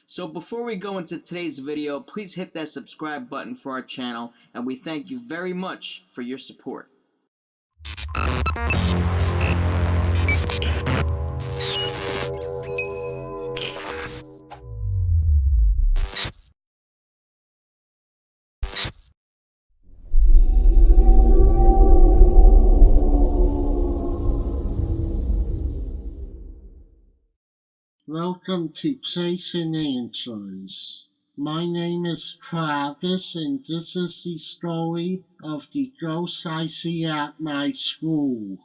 So before we go into today's video, please hit that subscribe button for our channel, and we thank you very much for your support. Welcome to Chasing Answers. My name is Travis, and this is the story of the ghost I see at my school.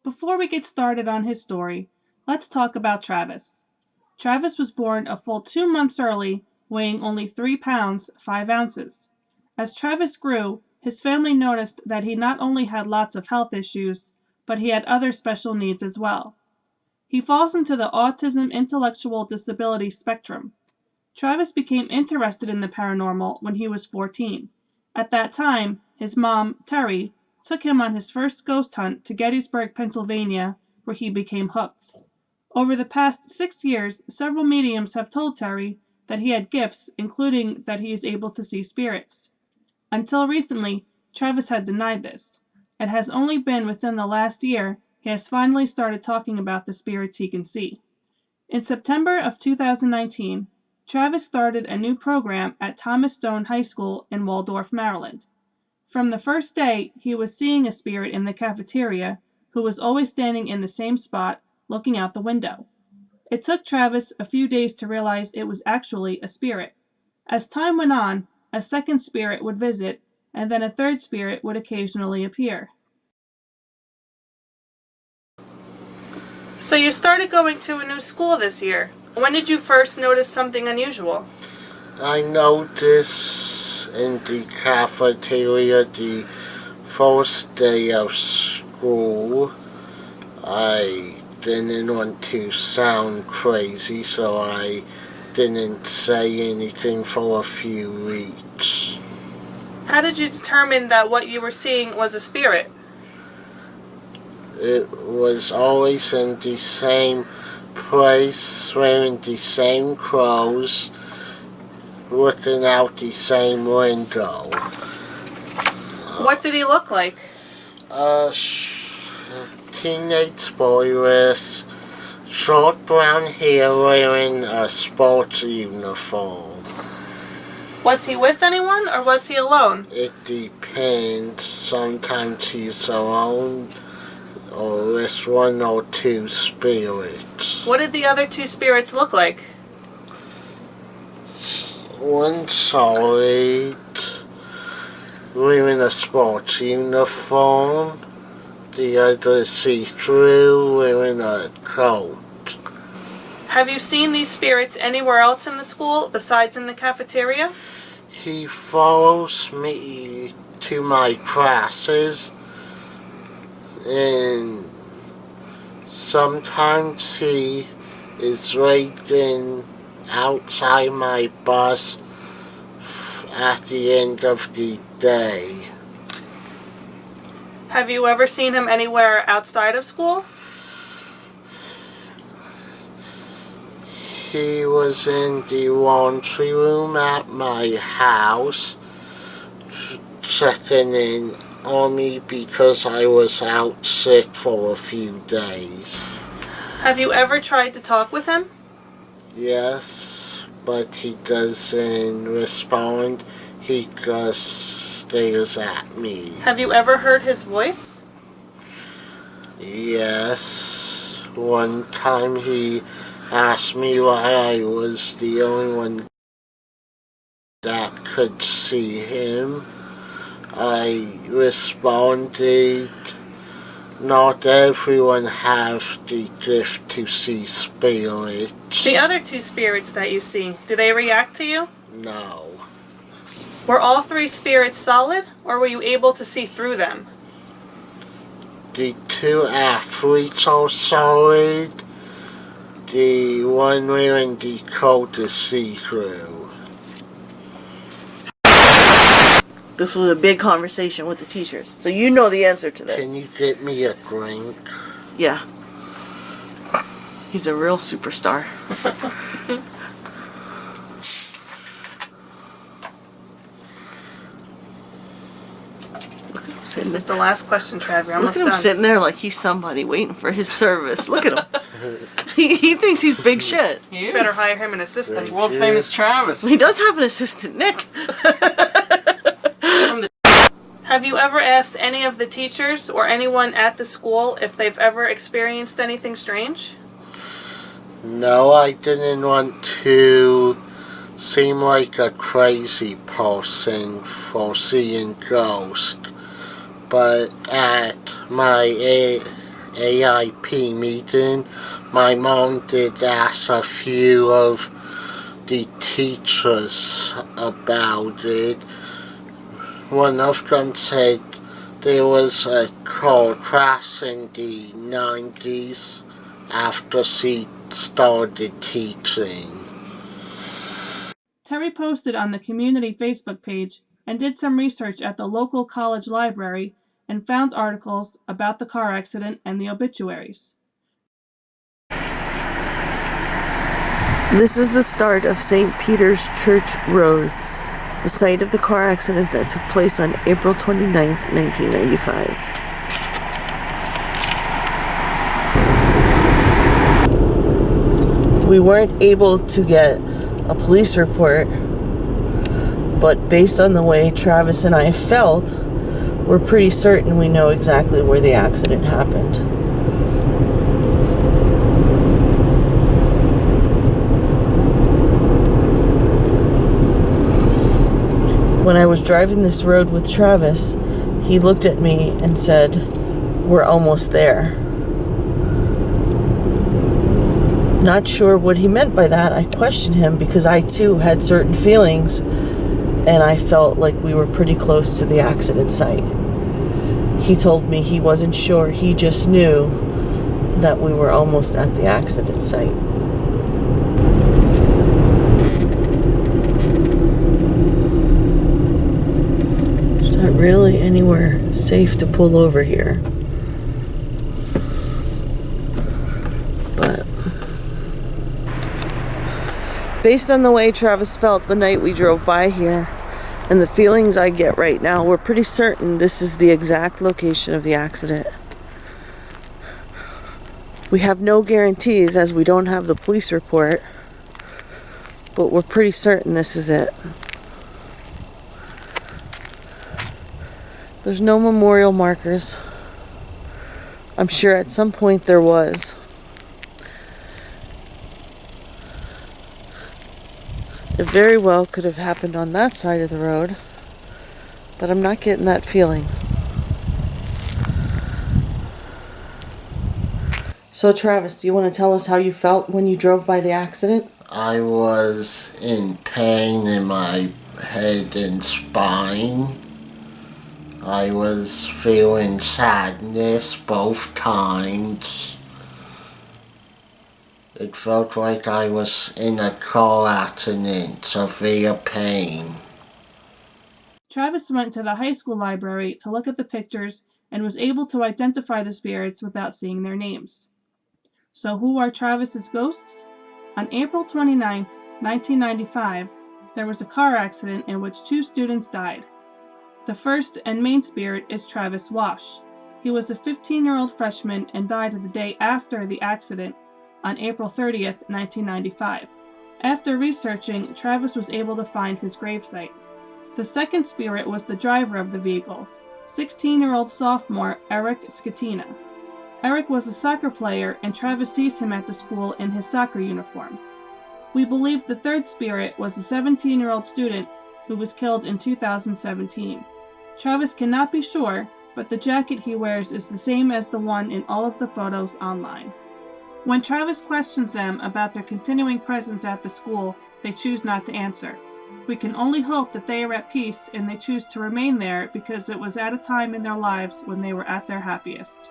Before we get started on his story, let's talk about Travis. Travis was born a full 2 months early, weighing only 3 pounds, 5 ounces. As Travis grew, his family noticed that he not only had lots of health issues, but he had other special needs as well. He falls into the autism intellectual disability spectrum. Travis became interested in the paranormal when he was 14. At that time, his mom, Terry, took him on his first ghost hunt to Gettysburg, Pennsylvania, where he became hooked. Over the past 6 years, several mediums have told Terry that he had gifts, including that he is able to see spirits. Until recently, Travis had denied this. It has only been within the last year he has finally started talking about the spirits he can see. In September of 2019, Travis started a new program at Thomas Stone High School in Waldorf, Maryland. From the first day, he was seeing a spirit in the cafeteria who was always standing in the same spot, looking out the window. It took Travis a few days to realize it was actually a spirit. As time went on, a second spirit would visit, and then a third spirit would occasionally appear. So you started going to a new school this year. When did you first notice something unusual? I noticed in the cafeteria the first day of school. I didn't want to sound crazy, so I didn't say anything for a few weeks. How did you determine that what you were seeing was a spirit? It was always in the same place, wearing the same clothes, looking out the same window. What did he look like? A teenage boy with short brown hair wearing a sports uniform. Was he with anyone or was he alone? It depends. Sometimes he's alone or with one or two spirits. What did the other two spirits look like? One solid, wearing a sports uniform. The other see-through, wearing a coat. Have you seen these spirits anywhere else in the school besides in the cafeteria? He follows me to my classes, and sometimes he is waiting outside my bus at the end of the day. Have you ever seen him anywhere outside of school? He was in the laundry room at my house, checking in on me because I was out sick for a few days. Have you ever tried to talk with him? Yes, but he doesn't respond. He just stares at me. Have you ever heard his voice? Yes. One time he asked me why I was the only one that could see him. I responded, not everyone have the gift to see spirits. The other two spirits that you see, do they react to you? No. Were all three spirits solid, or were you able to see through them? The two athletes are solid. The one wearing the coat is see-through. This was a big conversation with the teachers. So you know the answer to this. Can you get me a drink? Yeah. He's a real superstar. This is the last question, Trav. You're Look almost at him done. sitting there like he's somebody waiting for his service. Look at him. He thinks he's big shit. He You better is. hire him an assistant. That's world famous Travis. He does have an assistant, Nick. Have you ever asked any of the teachers or anyone at the school if they've ever experienced anything strange? No, I didn't want to seem like a crazy person for seeing ghosts. But at my AIP meeting, my mom did ask a few of the teachers about it. One of them said there was a car crash in the 90s after she started teaching. Terry posted on the community Facebook page and did some research at the local college library and found articles about the car accident and the obituaries. This is the start of St. Peter's Church Road, the site of the car accident that took place on April 29th, 1995. We weren't able to get a police report, but based on the way Travis and I felt, we're pretty certain we know exactly where the accident happened. When I was driving this road with Travis, he looked at me and said, "We're almost there." Not sure what he meant by that. I questioned him because I too had certain feelings and I felt like we were pretty close to the accident site. He told me he wasn't sure, he just knew that we were almost at the accident site. There's not really anywhere safe to pull over here. But based on the way Travis felt the night we drove by here and the feelings I get right now, we're pretty certain this is the exact location of the accident. We have no guarantees as we don't have the police report, but we're pretty certain this is it. There's no memorial markers. I'm sure at some point there was. It very well could have happened on that side of the road, but I'm not getting that feeling. So Travis, do you want to tell us how you felt when you drove by the accident? I was in pain in my head and spine. I was feeling sadness both times. It felt like I was in a car accident, severe pain. Travis went to the high school library to look at the pictures and was able to identify the spirits without seeing their names. So who are Travis's ghosts? On April 29, 1995, there was a car accident in which 2 students died. The first and main spirit is Travis Wash. He was a 15-year-old freshman and died the day after the accident on April 30th, 1995. After researching, Travis was able to find his gravesite. The second spirit was the driver of the vehicle, 16-year-old sophomore Eric Scatina. Eric was a soccer player and Travis sees him at the school in his soccer uniform. We believe the third spirit was a 17-year-old student who was killed in 2017. Travis cannot be sure, but the jacket he wears is the same as the one in all of the photos online. When Travis questions them about their continuing presence at the school, they choose not to answer. We can only hope that they are at peace and they choose to remain there because it was at a time in their lives when they were at their happiest.